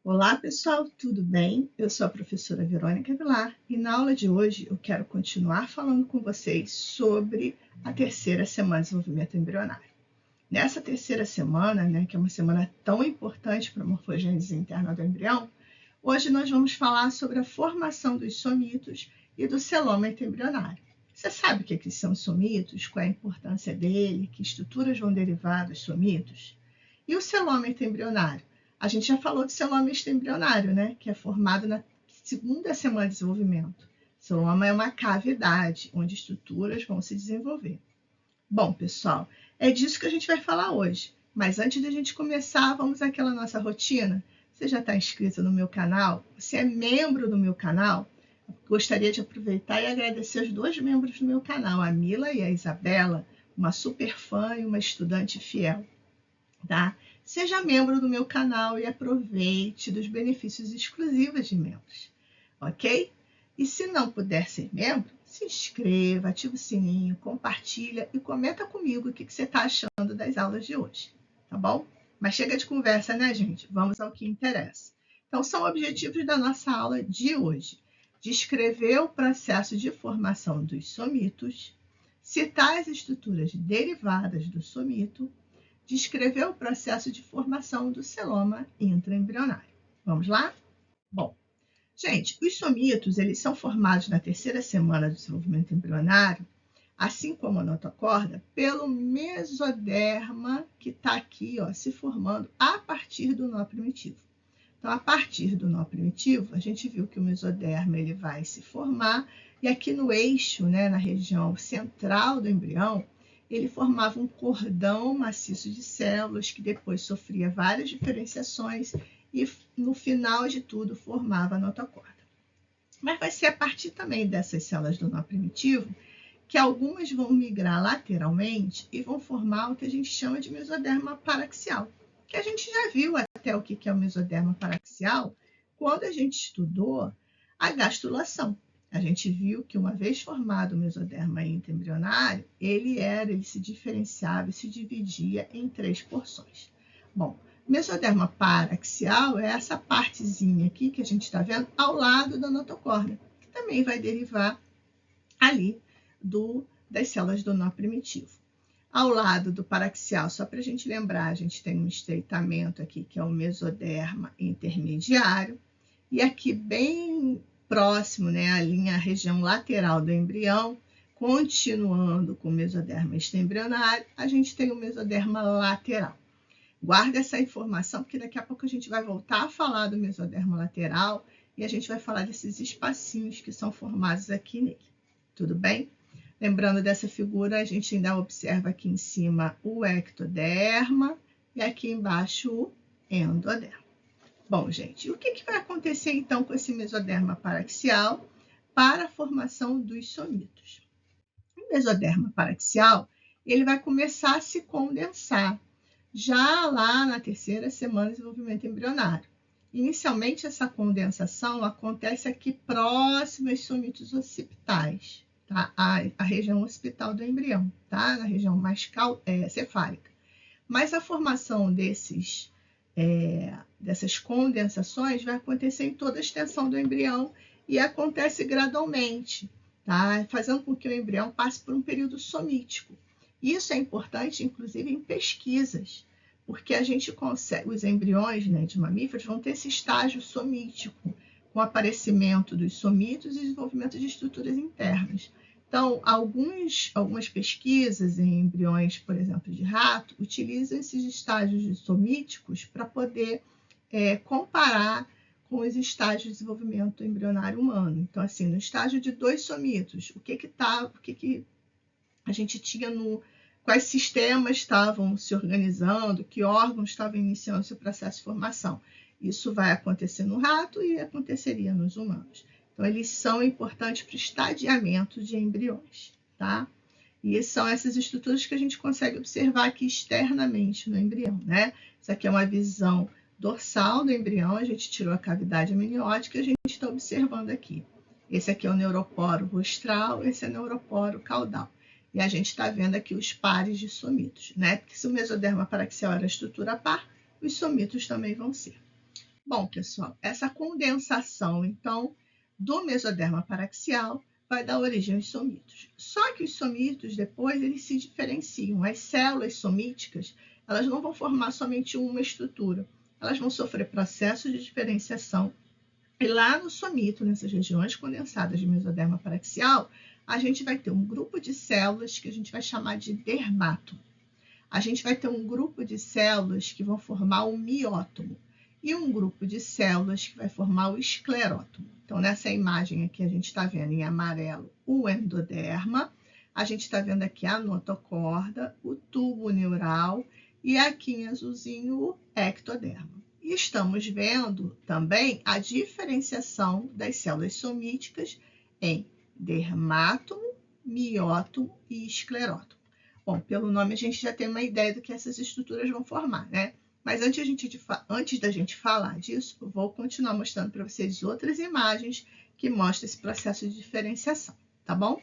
Olá, pessoal, tudo bem? Eu sou a professora Verônica Vilar e na aula de hoje eu quero continuar falando com vocês sobre a terceira semana de desenvolvimento embrionário. Nessa terceira semana, que é uma semana tão importante para a morfogênese interna do embrião, hoje nós vamos falar sobre a formação dos somitos e do celoma embrionário. Você sabe o que são os somitos? Qual é a importância dele? Que estruturas vão derivar dos somitos? E o celoma embrionário? A gente já falou de celoma embrionário, que é formado na segunda semana de desenvolvimento. Celoma é uma cavidade onde estruturas vão se desenvolver. Bom, pessoal, é disso que a gente vai falar hoje. Mas antes de a gente começar, vamos àquela nossa rotina. Você já está inscrito no meu canal? Você é membro do meu canal? Gostaria de aproveitar e agradecer os dois membros do meu canal, a Mila e a Isabela, uma super fã e uma estudante fiel. Tá? Seja membro do meu canal e aproveite dos benefícios exclusivos de membros, ok? E se não puder ser membro, se inscreva, ativa o sininho, compartilha e comenta comigo o que você está achando das aulas de hoje, tá bom? Mas chega de conversa, né, gente? Vamos ao que interessa. Então, são objetivos da nossa aula de hoje. Descrever o processo de formação dos somitos, citar as estruturas derivadas do somito, descrever o processo de formação do celoma intraembrionário. Vamos lá? Bom, gente, os somitos eles são formados na terceira semana do desenvolvimento embrionário, assim como a notocorda, pelo mesoderma que está aqui se formando a partir do nó primitivo. Então, a partir do nó primitivo, a gente viu que o mesoderma ele vai se formar e aqui no eixo, na região central do embrião, ele formava um cordão maciço de células que depois sofria várias diferenciações e, no final de tudo, formava a notocorda. Mas vai ser a partir também dessas células do nó primitivo que algumas vão migrar lateralmente e vão formar o que a gente chama de mesoderma paraxial, que a gente já viu até o que é o mesoderma paraxial quando a gente estudou a gastrulação. A gente viu que uma vez formado o mesoderma intraembrionário, ele se diferenciava e se dividia em 3 porções. Bom, mesoderma paraxial é essa partezinha aqui que a gente está vendo ao lado da notocorda, que também vai derivar ali das células do nó primitivo. Ao lado do paraxial, só para a gente lembrar, a gente tem um estreitamento aqui, que é o mesoderma intermediário, e aqui bem próximo, a região lateral do embrião, continuando com o mesoderma extraembrionário, a gente tem o mesoderma lateral. Guarda essa informação, porque daqui a pouco a gente vai voltar a falar do mesoderma lateral e a gente vai falar desses espacinhos que são formados aqui nele. Tudo bem? Lembrando dessa figura, a gente ainda observa aqui em cima o ectoderma e aqui embaixo o endoderma. Bom, gente, o que vai acontecer então com esse mesoderma paraxial para a formação dos somitos? O mesoderma paraxial ele vai começar a se condensar já lá na terceira semana de desenvolvimento embrionário. Inicialmente, essa condensação acontece aqui próximo aos somitos occipitais, tá? A região occipital do embrião, tá? Na região mais cefálica. Mas a formação dessas condensações vai acontecer em toda a extensão do embrião e acontece gradualmente, tá? Fazendo com que o embrião passe por um período somítico. Isso é importante, inclusive, em pesquisas, porque a gente consegue, os embriões de mamíferos vão ter esse estágio somítico, com o aparecimento dos somitos e desenvolvimento de estruturas internas. Então, algumas pesquisas em embriões, por exemplo, de rato, utilizam esses estágios somíticos para poder comparar com os estágios de desenvolvimento embrionário humano. Então, assim, no estágio de 2 somitos, o que a gente tinha quais sistemas estavam se organizando, que órgãos estavam iniciando seu processo de formação. Isso vai acontecer no rato e aconteceria nos humanos. Então, eles são importantes para o estadiamento de embriões, tá? E são essas estruturas que a gente consegue observar aqui externamente no embrião, Isso aqui é uma visão dorsal do embrião, a gente tirou a cavidade amniótica e a gente está observando aqui. Esse aqui é o neuroporo rostral, esse é o neuroporo caudal. E a gente está vendo aqui os pares de somitos, Porque se o mesoderma paraxial era a estrutura par, os somitos também vão ser. Bom, pessoal, essa condensação, então, do mesoderma paraxial vai dar origem aos somitos. Só que os somitos, depois, eles se diferenciam. As células somíticas, elas não vão formar somente uma estrutura. Elas vão sofrer processo de diferenciação. E lá no somito, nessas regiões condensadas de mesoderma paraxial, a gente vai ter um grupo de células que a gente vai chamar de dermátomo. A gente vai ter um grupo de células que vão formar o miótomo e um grupo de células que vai formar o esclerótomo. Então, nessa imagem aqui, a gente está vendo em amarelo o endoderma, a gente está vendo aqui a notocorda, o tubo neural e aqui em azulzinho o ectoderma. E estamos vendo também a diferenciação das células somíticas em dermátomo, miótomo e esclerótomo. Bom, pelo nome a gente já tem uma ideia do que essas estruturas vão formar, né? Mas antes da gente falar disso, eu vou continuar mostrando para vocês outras imagens que mostram esse processo de diferenciação, tá bom?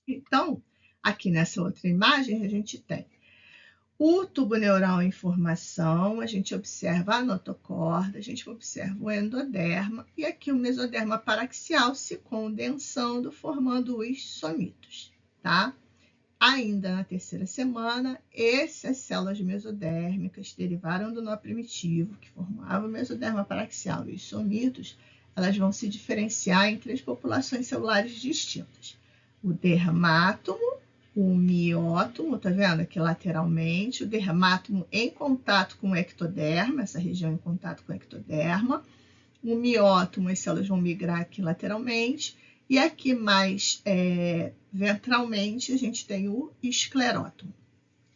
Então, aqui nessa outra imagem, a gente tem o tubo neural em formação, a gente observa a notocorda, a gente observa o endoderma e aqui o mesoderma paraxial se condensando, formando os somitos, tá? Ainda na terceira semana, essas células mesodérmicas derivaram do nó primitivo, que formava o mesoderma paraxial e os somitos, elas vão se diferenciar em três populações celulares distintas. O dermátomo, o miótomo, tá vendo aqui lateralmente, o dermátomo em contato com o ectoderma, essa região em contato com o ectoderma, o miótomo, as células vão migrar aqui lateralmente, e aqui mais ventralmente a gente tem o esclerótomo.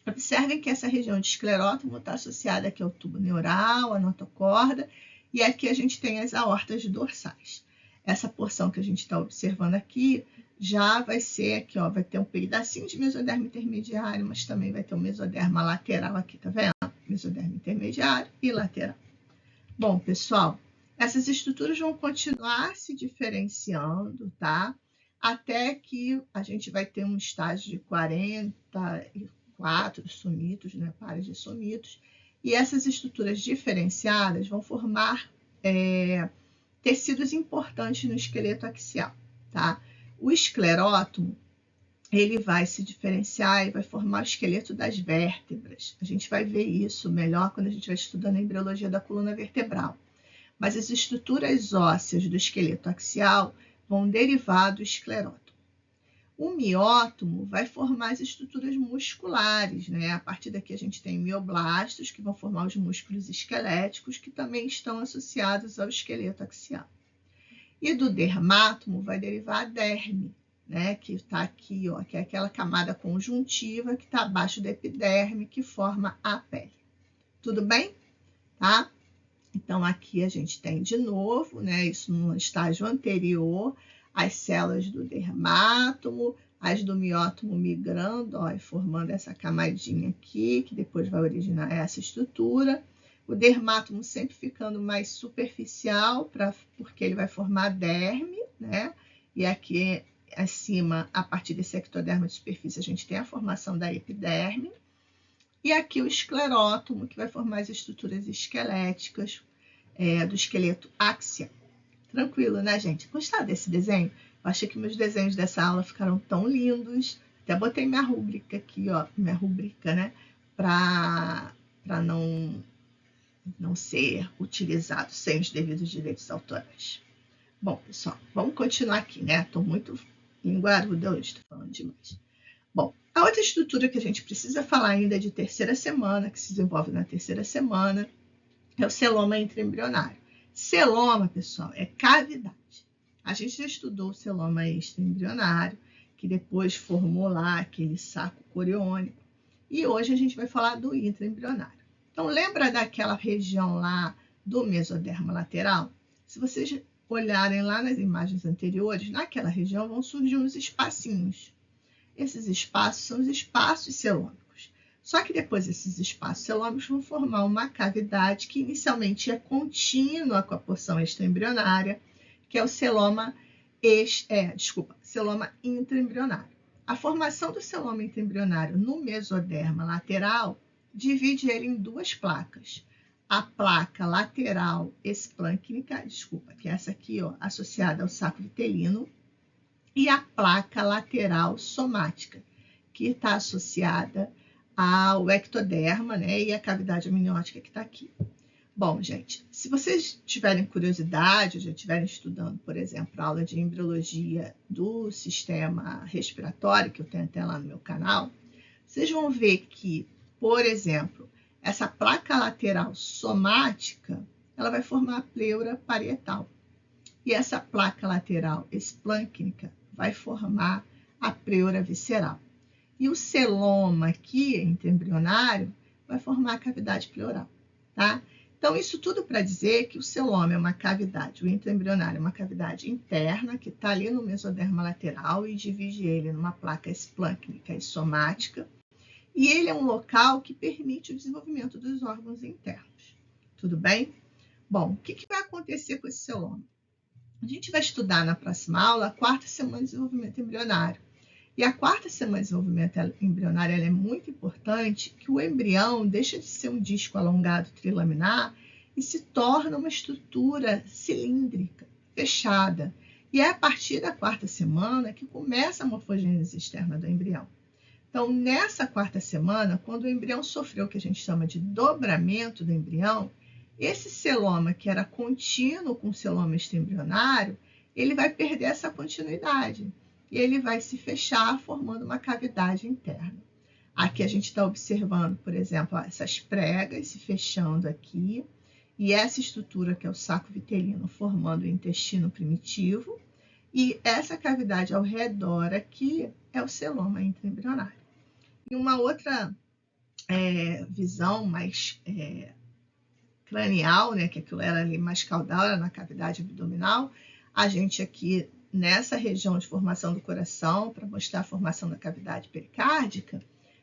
Observem que essa região de esclerótomo está associada aqui ao tubo neural, à notocorda, e aqui a gente tem as aortas dorsais. Essa porção que a gente está observando aqui já vai ser aqui, ó, vai ter um pedacinho de mesoderma intermediário, mas também vai ter um mesoderma lateral aqui, tá vendo? Mesoderma intermediário e lateral. Bom, pessoal, essas estruturas vão continuar se diferenciando, tá? Até que a gente vai ter um estágio de 44 somitos, né? Pares de somitos. E essas estruturas diferenciadas vão formar tecidos importantes no esqueleto axial, tá? O esclerótomo, ele vai se diferenciar e vai formar o esqueleto das vértebras. A gente vai ver isso melhor quando a gente vai estudando a embriologia da coluna vertebral. Mas as estruturas ósseas do esqueleto axial vão derivar do esclerótomo. O miótomo vai formar as estruturas musculares, né? A partir daqui a gente tem mioblastos, que vão formar os músculos esqueléticos, que também estão associados ao esqueleto axial. E do dermátomo vai derivar a derme, né? Que está aqui, ó, que é aquela camada conjuntiva que está abaixo da epiderme, que forma a pele. Tudo bem? Tá? Então, aqui a gente tem de novo, né, isso no estágio anterior, as células do dermátomo, as do miótomo migrando, ó, e formando essa camadinha aqui, que depois vai originar essa estrutura. O dermátomo sempre ficando mais superficial, porque ele vai formar a derme, né? E aqui acima, a partir desse ectoderma de superfície, a gente tem a formação da epiderme. E aqui o esclerótomo, que vai formar as estruturas esqueléticas do esqueleto axial. Tranquilo, né, gente? Gostaram desse desenho? Eu achei que meus desenhos dessa aula ficaram tão lindos. Até botei minha rúbrica aqui, ó, minha rubrica, né? Para não ser utilizado sem os devidos direitos autorais. Bom, pessoal, vamos continuar aqui, né? Estou muito linguaruda hoje, estou falando demais. Bom, a outra estrutura que a gente precisa falar ainda de terceira semana, que se desenvolve na terceira semana, é o celoma intraembrionário. Celoma, pessoal, é cavidade. A gente já estudou o celoma extraembrionário, que depois formou lá aquele saco coriônico, e hoje a gente vai falar do intraembrionário. Então, lembra daquela região lá do mesoderma lateral? Se vocês olharem lá nas imagens anteriores, naquela região vão surgir uns espacinhos. Esses espaços são os espaços celômicos. Só que depois esses espaços celômicos vão formar uma cavidade que inicialmente é contínua com a porção extraembrionária, que é o celoma intraembrionário. A formação do celoma intraembrionário no mesoderma lateral divide ele em duas placas. a placa lateral esplâncnica, desculpa, que é essa aqui, ó, associada ao saco vitelino, e a placa lateral somática, que está associada ao ectoderma, né, e a cavidade amniótica que está aqui. Bom, gente, se vocês tiverem curiosidade, ou já estiverem estudando, por exemplo, a aula de embriologia do sistema respiratório, que eu tenho até lá no meu canal, vocês vão ver que, por exemplo, essa placa lateral somática, ela vai formar a pleura parietal. E essa placa lateral esplâncnica vai formar a pleura visceral. E o celoma aqui, intraembrionário, vai formar a cavidade pleural, tá? Então, isso tudo para dizer que o celoma é uma cavidade, o intraembrionário é uma cavidade interna que está ali no mesoderma lateral e divide ele numa placa esplâncnica e somática. E ele é um local que permite o desenvolvimento dos órgãos internos. Tudo bem? Bom, o que vai acontecer com esse celoma? A gente vai estudar na próxima aula a 4ª semana de desenvolvimento embrionário. E a 4ª semana de desenvolvimento embrionário é muito importante, que o embrião deixa de ser um disco alongado trilaminar e se torna uma estrutura cilíndrica, fechada. E é a partir da 4ª semana que começa a morfogênese externa do embrião. Então, nessa 4ª semana, quando o embrião sofreu o que a gente chama de dobramento do embrião, esse celoma, que era contínuo com o celoma extraembrionário, ele vai perder essa continuidade. E ele vai se fechar, formando uma cavidade interna. Aqui a gente está observando, por exemplo, essas pregas se fechando aqui, e essa estrutura que é o saco vitelino formando o intestino primitivo, e essa cavidade ao redor aqui é o celoma intraembrionário. E uma outra visão mais cranial, né, que aquilo era ali mais caudal, era na cavidade abdominal, a gente aqui nessa região de formação do coração, para mostrar a formação da cavidade pericárdica,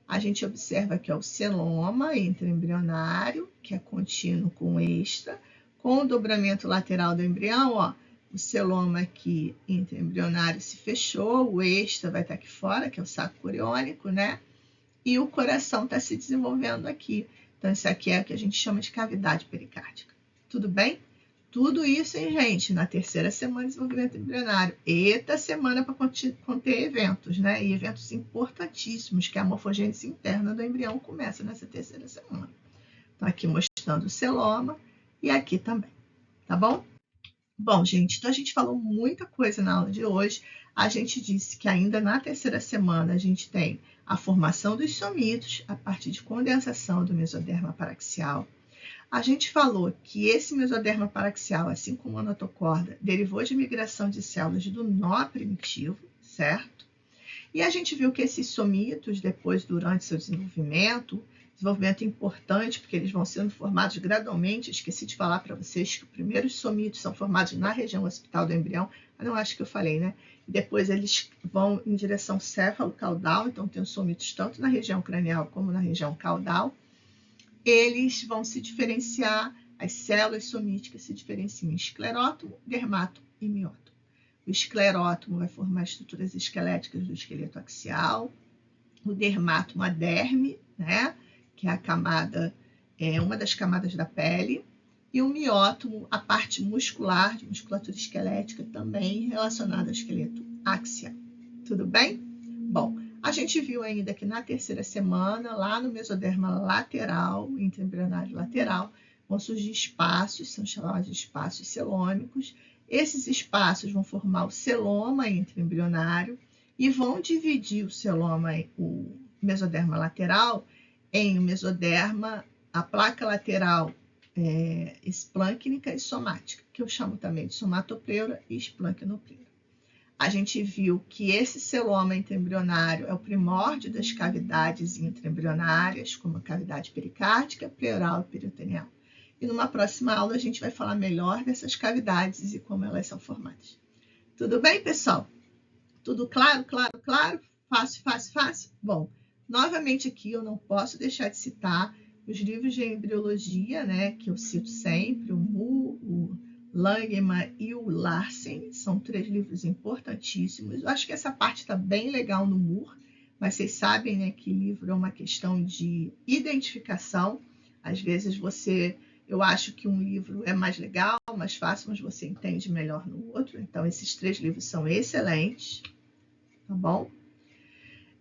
a gente observa que é o celoma intraembrionário, que é contínuo com o extra, com o dobramento lateral do embrião, ó, o celoma aqui intraembrionário se fechou, o extra vai estar aqui fora, que é o saco coriônico, né? E o coração está se desenvolvendo aqui. Então, isso aqui é o que a gente chama de cavidade pericárdica. Tudo bem? Tudo isso, hein, gente, na 3ª semana de desenvolvimento embrionário. Eita semana para conter eventos, né? E eventos importantíssimos, que a morfogênese interna do embrião começa nessa 3ª semana. Então, aqui mostrando o celoma e aqui também, tá bom? Bom, gente, então a gente falou muita coisa na aula de hoje. A gente disse que ainda na 3ª semana a gente tem a formação dos somitos a partir de condensação do mesoderma paraxial. A gente falou que esse mesoderma paraxial, assim como a notocorda, derivou de migração de células do nó primitivo, certo? E a gente viu que esses somitos, depois, durante seu desenvolvimento importante, porque eles vão sendo formados gradualmente. Esqueci de falar para vocês que os primeiros somitos são formados na região occipital do embrião, mas não acho que eu falei, né? E depois eles vão em direção céfalo-caudal, então tem os somitos tanto na região cranial como na região caudal. Eles vão se diferenciar, as células somíticas se diferenciam em esclerótomo, dermátomo e miótomo. O esclerótomo vai formar estruturas esqueléticas do esqueleto axial, o dermátomo a derme, né, que é a camada, uma das camadas da pele, e o miótomo, a parte muscular, de musculatura esquelética, também relacionada ao esqueleto axial. Tudo bem? Bom, a gente viu ainda que na 3ª semana, lá no mesoderma lateral, intraembrionário lateral, vão surgir espaços, são chamados de espaços celômicos. Esses espaços vão formar o celoma intraembrionário e vão dividir o celoma, o mesoderma lateral, em o mesoderma, a placa lateral esplâncnica e somática, que eu chamo também de somatopleura e esplancnopleura. A gente viu que esse celoma intraembrionário é o primórdio das cavidades intraembrionárias, como a cavidade pericárdica, pleural e peritoneal. E numa próxima aula a gente vai falar melhor dessas cavidades e como elas são formadas. Tudo bem, pessoal? Tudo claro, claro, claro? Fácil, fácil, fácil? Bom, novamente aqui eu não posso deixar de citar os livros de embriologia, né, que eu cito sempre, o Moore, o Langemann e o Larsen, são 3 livros importantíssimos. Eu acho que essa parte está bem legal no Moore, mas vocês sabem, né, que livro é uma questão de identificação. Às vezes Eu acho que um livro é mais legal, mais fácil, mas você entende melhor no outro. Então, esses 3 livros são excelentes, tá bom?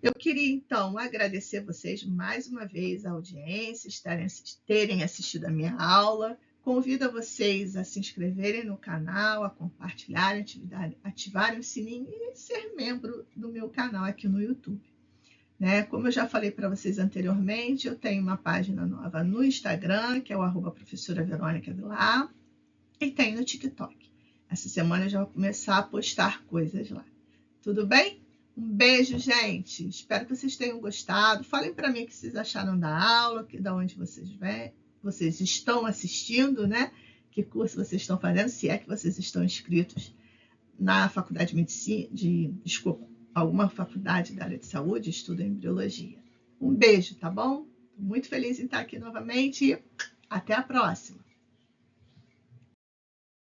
Eu queria, então, agradecer vocês mais uma vez a audiência, terem assistido a minha aula. Convido vocês a se inscreverem no canal, a compartilharem a atividade, ativarem o sininho e ser membro do meu canal aqui no YouTube. Né? Como eu já falei para vocês anteriormente, eu tenho uma página nova no Instagram, que é o @professora Verônica Vilar, e tem no TikTok. Essa semana eu já vou começar a postar coisas lá. Tudo bem? Um beijo, gente. Espero que vocês tenham gostado. Falem para mim o que vocês acharam da aula, da onde vocês estão assistindo, né? Que curso vocês estão fazendo, se é que vocês estão inscritos na faculdade de medicina, alguma faculdade da área de saúde, estudo embriologia. Um beijo, tá bom? Tô muito feliz em estar aqui novamente e até a próxima.